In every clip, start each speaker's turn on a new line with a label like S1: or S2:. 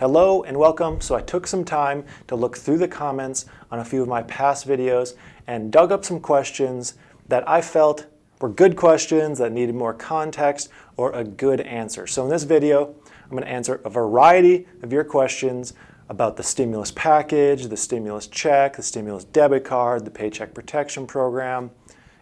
S1: Hello and welcome. So I took some time to look through the comments on a few of my past videos and dug up some questions that I felt were good questions that needed more context or a good answer. So in this video, I'm going to answer a variety of your questions about the stimulus package, the stimulus check, the stimulus debit card, the Paycheck Protection Program,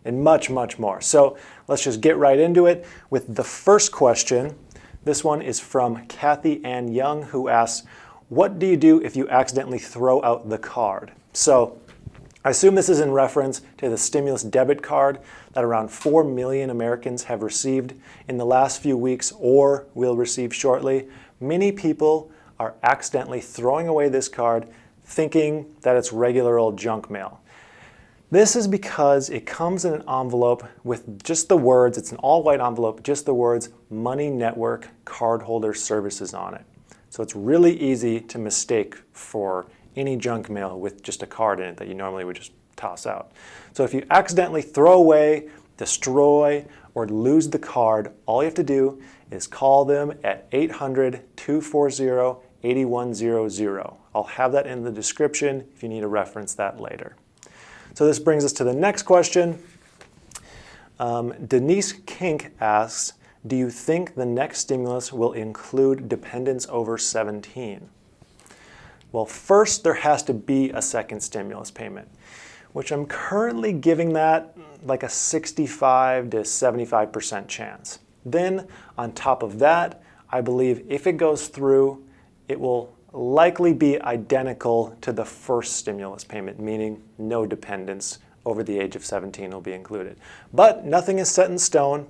S1: and much, much more. So let's just get right into it with the first question. This one is from Kathy Ann Young, who asks, what do you do if you accidentally throw out the card? So I assume this is in reference to the stimulus debit card that around 4 million Americans have received in the last few weeks or will receive shortly. Many people are accidentally throwing away this card thinking that it's regular old junk mail. This is because it comes in an envelope with just the words, it's an all-white envelope, just the words Money Network Cardholder Services on it. So it's really easy to mistake for any junk mail with just a card in it that you normally would just toss out. So if you accidentally throw away, destroy, or lose the card, all you have to do is call them at 800-240-8100. I'll have that in the description if you need to reference that later. So this brings us to the next question. Denise Kink asks, do you think the next stimulus will include dependents over 17? Well, first there has to be a second stimulus payment, which I'm currently giving that like a 65 to 75% chance. Then on top of that, I believe if it goes through, it will likely be identical to the first stimulus payment, meaning no dependents over the age of 17 will be included. But nothing is set in stone.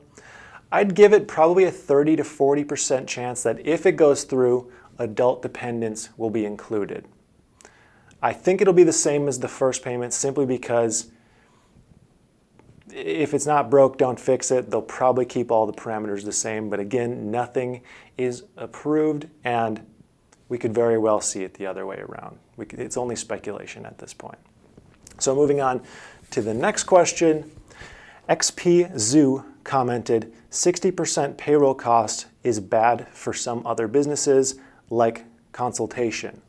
S1: I'd give it probably a 30 to 40% chance that if it goes through, adult dependents will be included. I think it'll be the same as the first payment simply because if it's not broke, don't fix it. They'll probably keep all the parameters the same. But again, nothing is approved and we could very well see it the other way around. It's only speculation at this point. So moving on to the next question, XP Zoo commented, 60% payroll cost is bad for some other businesses like consultation.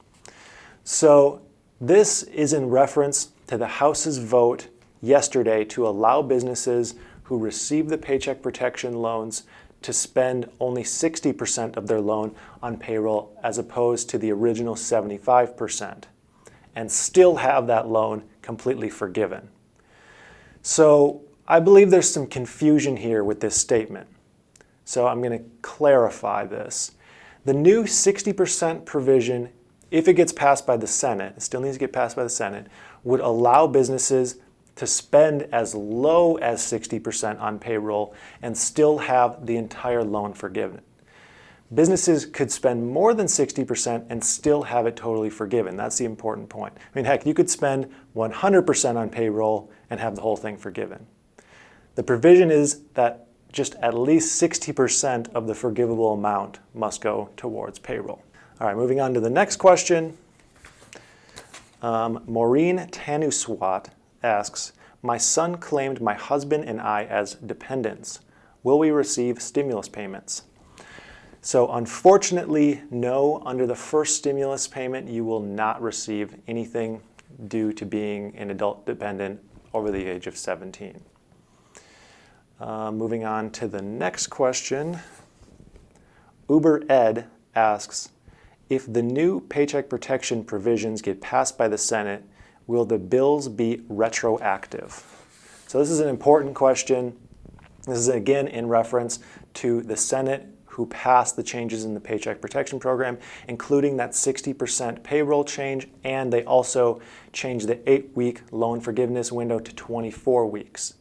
S1: So this is in reference to the House's vote yesterday to allow businesses who receive the Paycheck Protection loans to spend only 60% of their loan on payroll as opposed to the original 75% and still have that loan completely forgiven. So I believe there's some confusion here with this statement. So I'm going to clarify this. The new 60% provision, if it gets passed by the Senate, it still needs to get passed by the Senate, would allow businesses to spend as low as 60% on payroll and still have the entire loan forgiven. Businesses could spend more than 60% and still have it totally forgiven. That's the important point. I mean, heck, you could spend 100% on payroll and have the whole thing forgiven. The provision is that just at least 60% of the forgivable amount must go towards payroll. All right, moving on to the next question. Maureen Tanuswat asks, my son claimed my husband and I as dependents. Will we receive stimulus payments? So unfortunately, no. Under the first stimulus payment, you will not receive anything due to being an adult dependent over the age of 17. Moving on to the next question. Uber Ed asks, if the new Paycheck Protection provisions get passed by the Senate, will the bills be retroactive? So this is an important question. This is again in reference to the Senate who passed the changes in the Paycheck Protection Program, including that 60% payroll change, and they also changed the 8-week loan forgiveness window to 24 weeks.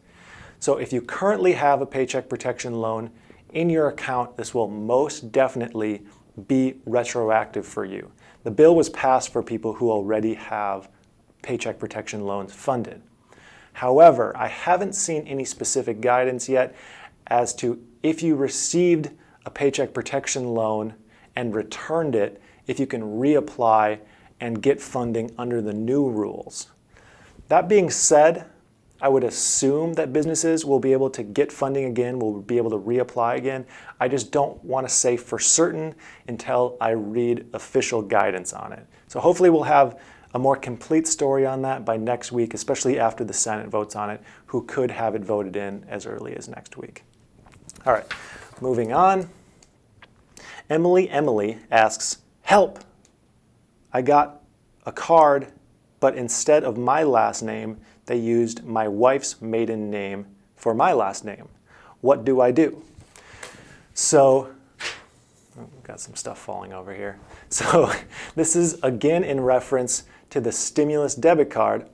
S1: So if you currently have a Paycheck Protection loan in your account, this will most definitely be retroactive for you. The bill was passed for people who already have Paycheck Protection loans funded. However, I haven't seen any specific guidance yet as to if you received a Paycheck Protection loan and returned it, if you can reapply and get funding under the new rules. That being said, I would assume that businesses will be able to get funding again, will be able to reapply again. I just don't want to say for certain until I read official guidance on it. So hopefully we'll have a more complete story on that by next week, especially after the Senate votes on it, who could have it voted in as early as next week. All right, moving on. Emily asks, help! I got a card, but instead of my last name, they used my wife's maiden name for my last name. What do I do? So, we've got some stuff falling over here. So this is again in reference to the stimulus debit card.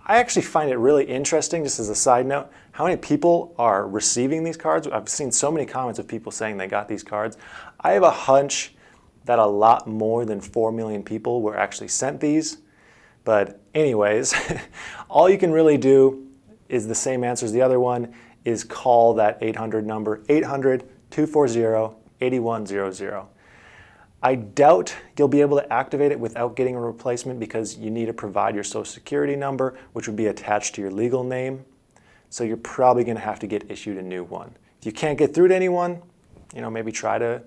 S1: I actually find it really interesting, just as a side note, how many people are receiving these cards. I've seen so many comments of people saying they got these cards. I have a hunch that a lot more than 4 million people were actually sent these. But anyways, all you can really do is the same answer as the other one, is call that 800 number, 800-240-8100. I doubt you'll be able to activate it without getting a replacement because you need to provide your social security number, which would be attached to your legal name. So you're probably going to have to get issued a new one. If you can't get through to anyone, maybe try to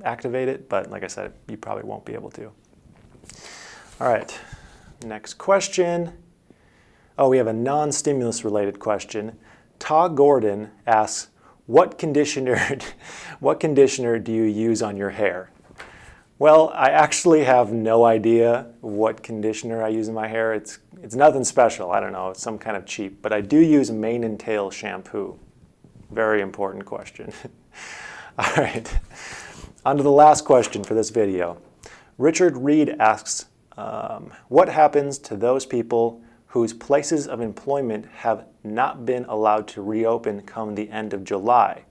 S1: activate it, but like I said, you probably won't be able to. All right, next question. Oh, we have a non-stimulus related question. Ta Gordon asks, what conditioner do you use on your hair? Well, I actually have no idea what conditioner I use in my hair. It's nothing special. I don't know, it's some kind of cheap. But I do use mane and tail shampoo. Very important question. All right, on to the last question for this video. Richard Reed asks, what happens to those people whose places of employment have not been allowed to reopen come the end of July?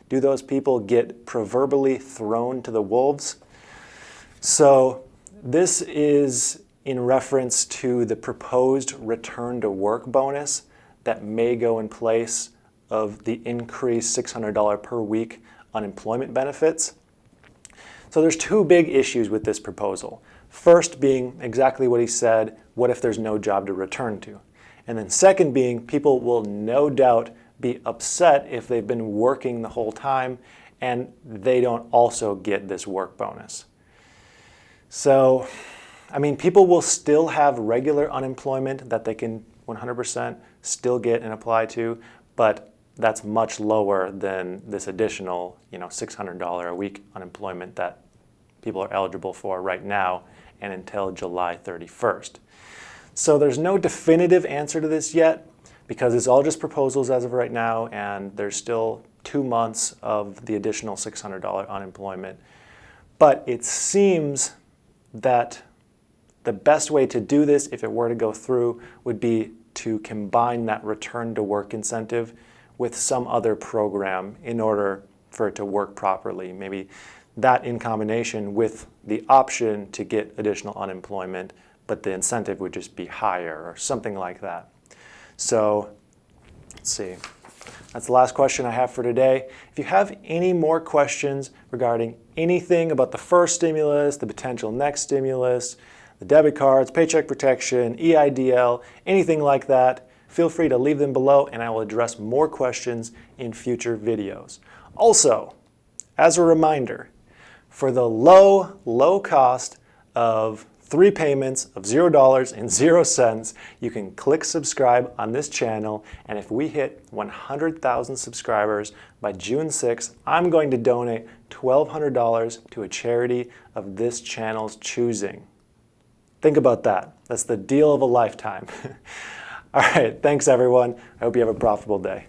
S1: Do those people get proverbially thrown to the wolves? So this is in reference to the proposed return to work bonus that may go in place of the increased $600 per week unemployment benefits. So there's two big issues with this proposal. First being exactly what he said, what if there's no job to return to? And then second being, people will no doubt be upset if they've been working the whole time and they don't also get this work bonus. So, people will still have regular unemployment that they can 100% still get and apply to, but that's much lower than this additional, $600 a week unemployment that people are eligible for right now and until July 31st. So there's no definitive answer to this yet because it's all just proposals as of right now, and there's still 2 months of the additional $600 unemployment. But it seems that the best way to do this, if it were to go through, would be to combine that return to work incentive with some other program in order for it to work properly. Maybe that in combination with the option to get additional unemployment, but the incentive would just be higher or something like that. So let's see. That's the last question I have for today. If you have any more questions regarding anything about the first stimulus, the potential next stimulus, the debit cards, paycheck protection, EIDL, anything like that, feel free to leave them below and I will address more questions in future videos. Also, as a reminder, for the low cost of 3 payments of $0.00, you can click subscribe on this channel, and if we hit 100,000 subscribers by June 6th, I'm going to donate $1,200 to a charity of this channel's choosing. Think about that. That's the deal of a lifetime. All right, thanks everyone. I hope you have a profitable day.